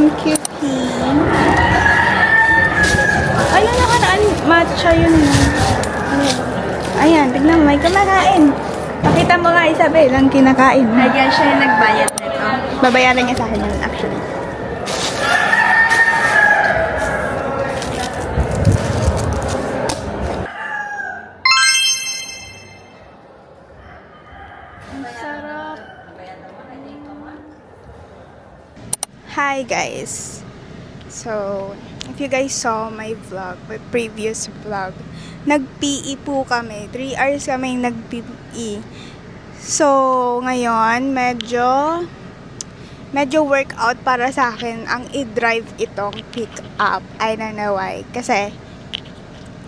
cutie. Ayun, nakaraan. Matcha yun. Ayan, tignan mo. May kumakain. Pakita mo nga, Isabel, ang kinakain. Ayan siya yung nagbayad nito. Babayaran niya sa akin yun, actually. Ang sarap. Hi guys. So, if you guys saw my vlog, my previous vlog, nag-PE po kami. 3 hours kami nag-PE. So, ngayon, medyo workout para sa akin ang i-drive itong pick up. I don't know why. Kasi,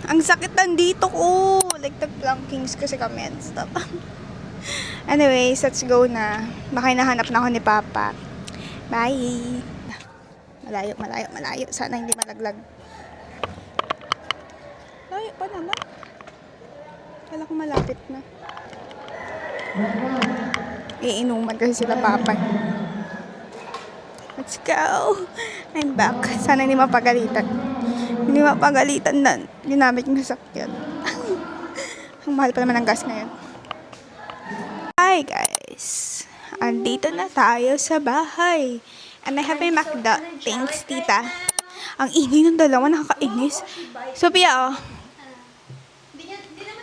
ang sakit nandito ko. Like, nag-plankings kasi kami and stuff. Anyways, let's go na. Baka hinahanap na ako ni Papa. Bye! Malayo. Sana hindi malaglag. Layo pa naman. Kala ko malapit na. Iinuman kasi sila Papa. Let's go! I'm back. Sana hindi mapagalitan. Hindi mapagalitan na ginamit yung sasakyan. Ang mahal pa naman ng gas ngayon. Hi guys! Andito na tayo sa bahay. And I have my McDo. Thanks, tita. Ang ingay ng dalawa, nakakainis. Sophia, oh.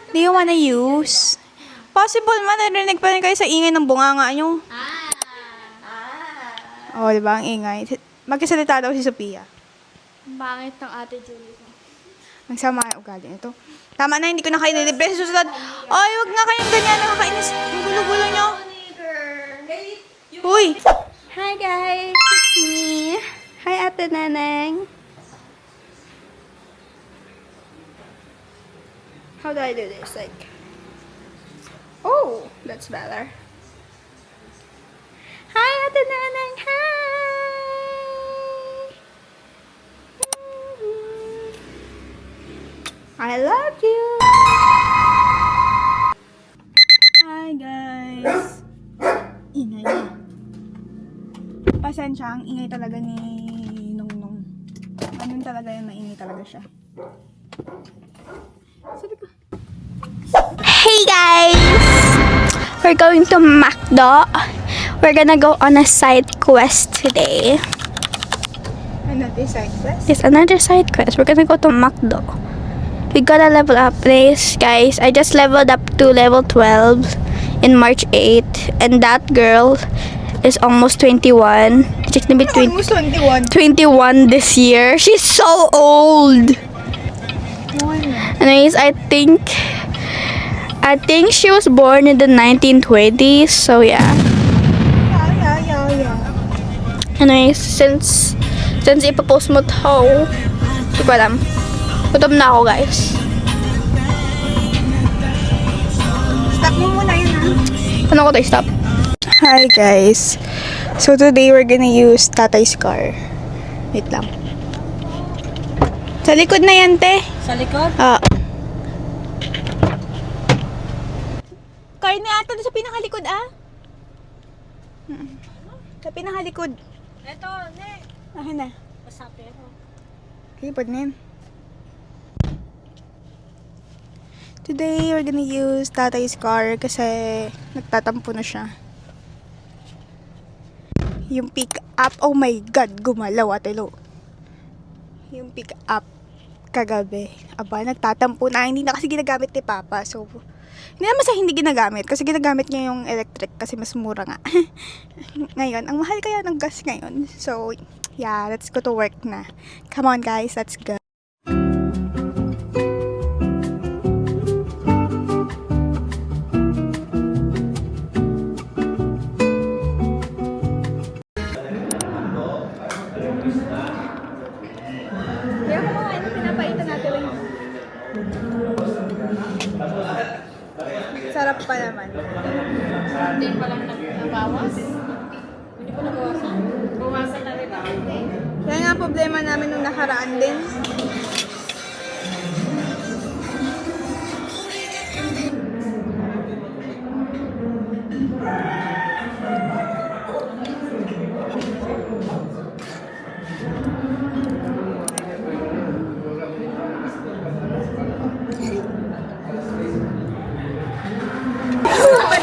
Do you wanna use? Possible man, narinig pa rin kayo sa ingay ng bunganga nyo. Oh, diba? Ang ingay. Magkasalita daw si Sophia. Bangit ng ate Julie. Ang sama yung ugali nito. Tama na, hindi ko na kayo nilibre sa susunod. Ay, wag nga kayong ganyan. Nakakainis. Ang gulo-gulo nyo. Uy! Hi guys, it's me. Hi Ate Naneng. How do I do this? Like, oh, that's better. Hi Ate Naneng. Hi. I love you. Hi guys. Ingay na. Pasensya, ang ingay talaga ni Nung. Ganun talaga yun, maingay talaga siya. Sabi ko. Hey guys! We're going to McDo. We're gonna go on a side quest today. Another side quest? It's another side quest. We're gonna go to McDo. We gotta level up this, guys. I just leveled up to level 12 in March 8. And that girl is almost 21. She's gonna be Almost 21. 21 this year. She's so old. Anyways, I think she was born in the 1920s. So yeah. Yeah. Anyways, since ipapost mo to, hindi ko alam. Gutom na ako, guys. Stop mo muna yun, ha? Paano ko tayo stop? Hi guys. So today we're gonna use Tatay's car. Wait lang. Sa likod na yan, te. Sa likod? Car na ata sa pinakalikod, ah. Sa pinakalikod. Ito, ne. Akin na. Masapi ako. Likod na yan. Today we're gonna use Tatay's car kasi nagtatampo na siya. Yung pick up, oh my god, gumalaw Ate Lo. Yung pick up kagabi, aba, nagtatampo na, hindi na kasi ginagamit ni Papa. So, hindi naman sa hindi ginagamit, kasi ginagamit niya yung electric kasi mas mura nga. Ngayon, ang mahal kaya ng gas ngayon. So, yeah, let's go to work na. Come on guys, let's go. Kaya kung mga pinapaitan natin lang. Sarap pa naman. Hindi pa lang nabawas. Hindi pa nabawasan. Bawasan na rin ako. Kaya nga problema namin nung nakaraan din.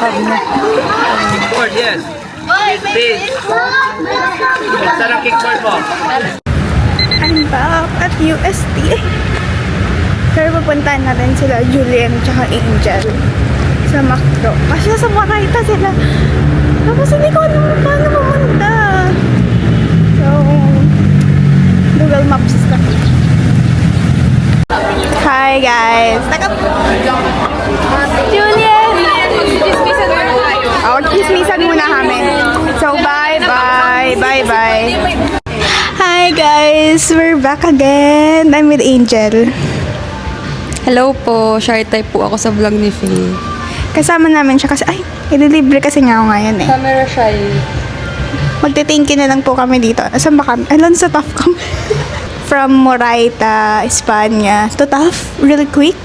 Kickboard, yes. Speed. Saan ang kickboard mo? I'm back at UST. Pero pupuntahan na rin sila Julian tsaka Angel sa McDo. Kasi nasa Moraita sila. Tapos hindi ko alam kung paano pumunta. So, Google Maps na. Hi guys! Julian! Oh, chismisan muna kami. So, bye-bye! Bye-bye! Hi guys! We're back again. I'm with Angel. Hello po, shy type po ako sa vlog ni Faye. Kasama namin siya kasi, ay, ililibre kasi nga ako ngayon eh. Camera shy. Magti-thank you na lang po kami dito. Saan ba kami? Alam sa Taft kami. From Moraita, Espanya to Taft, really quick.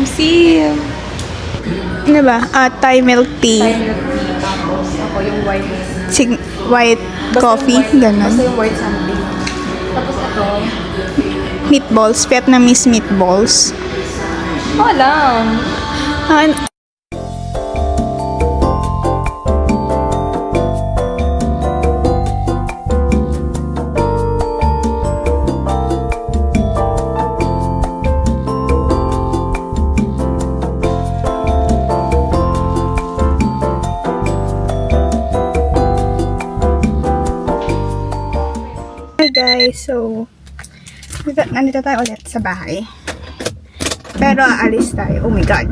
See. Ano ba? Thai milk tea. Tapos ako yung white. White coffee, Basta ganun. yung white something. Tapos ito. Meatballs, Vietnamese meatballs. Lang. Ah, Hi guys, so nandito tayo ulit sa bahay. Pero aalis tayo. Oh my god.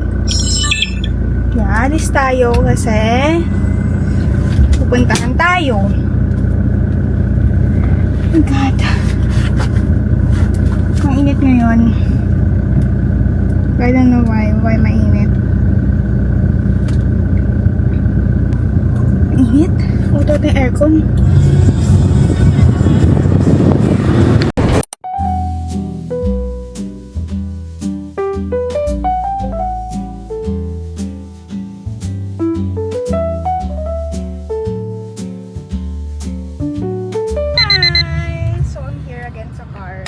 Aalis tayo kasi pupuntahan tayo. Oh my god. Ang init ngayon. I don't know why. Why mainit? Init? Utot ng aircon. Hi! So I'm here again sa car.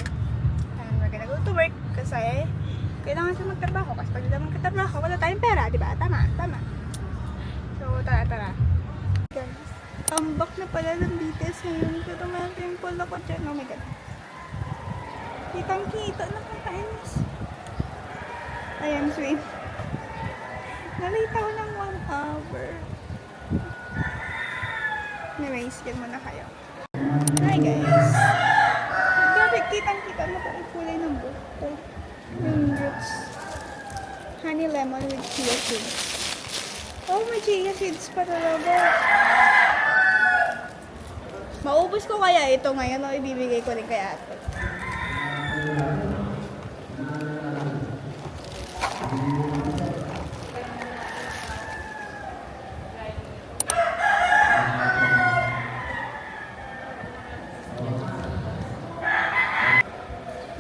And we're gonna go to work kasi kailangan siya magtrabaho. Kasi pag hindi magkatrabaho, wala tayong pera, di ba? Tama, tama. So, tara. Guys, tambak na pala ng BTS ngayon. Pero may pimple ako dyan. Oh my god. Kitang-kita, nakakainis. Ayan, sweet. Nalita ko ng 1 hour. Anyways, yan muna kayo. Hi guys! Grabe, kitang-kita mo kung ang kulay ng buhok ko. Yung roots. Honey lemon with chia seeds. Oh, may chia seeds pa talaga. Maubos ko kaya ito ngayon o ibibigay ko rin kay ate.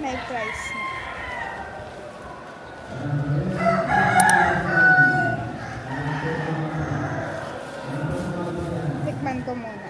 May price na. Tikman ko muna.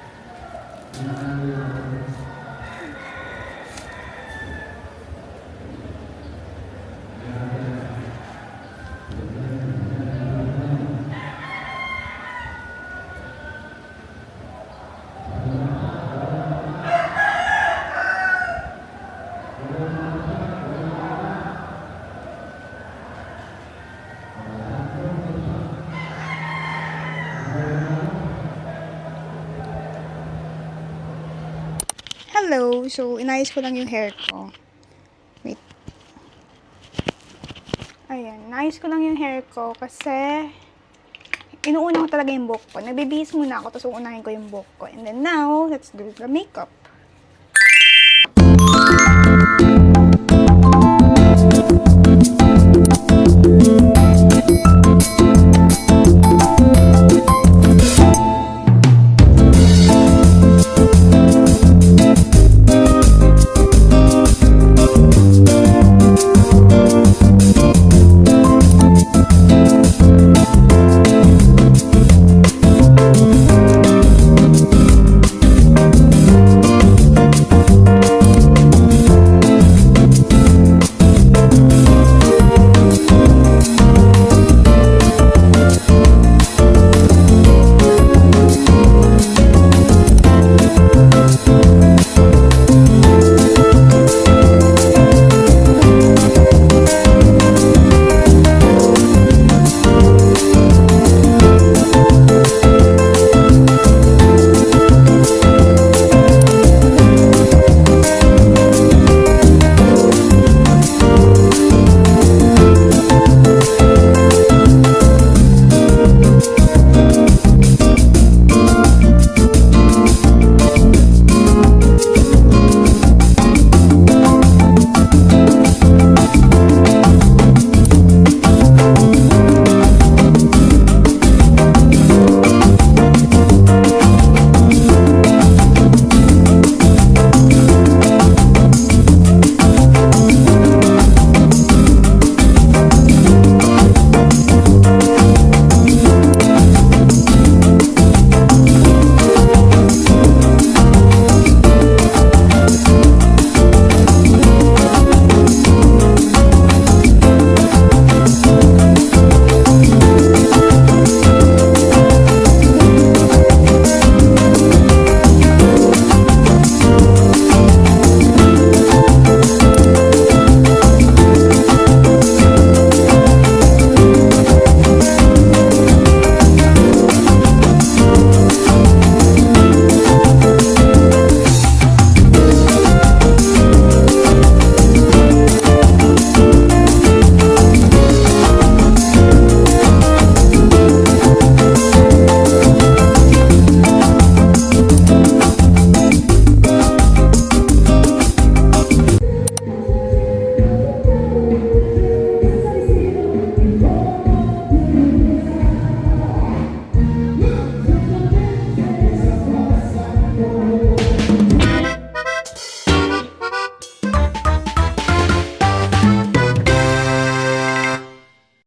Hello! So, inayos ko lang yung hair ko. Wait. Ayan, inayos ko lang yung hair ko kasi inuuna ko talaga yung buhok ko. Nabibihis muna ako, tapos uunahin ko yung buhok ko. And then now, let's do the makeup.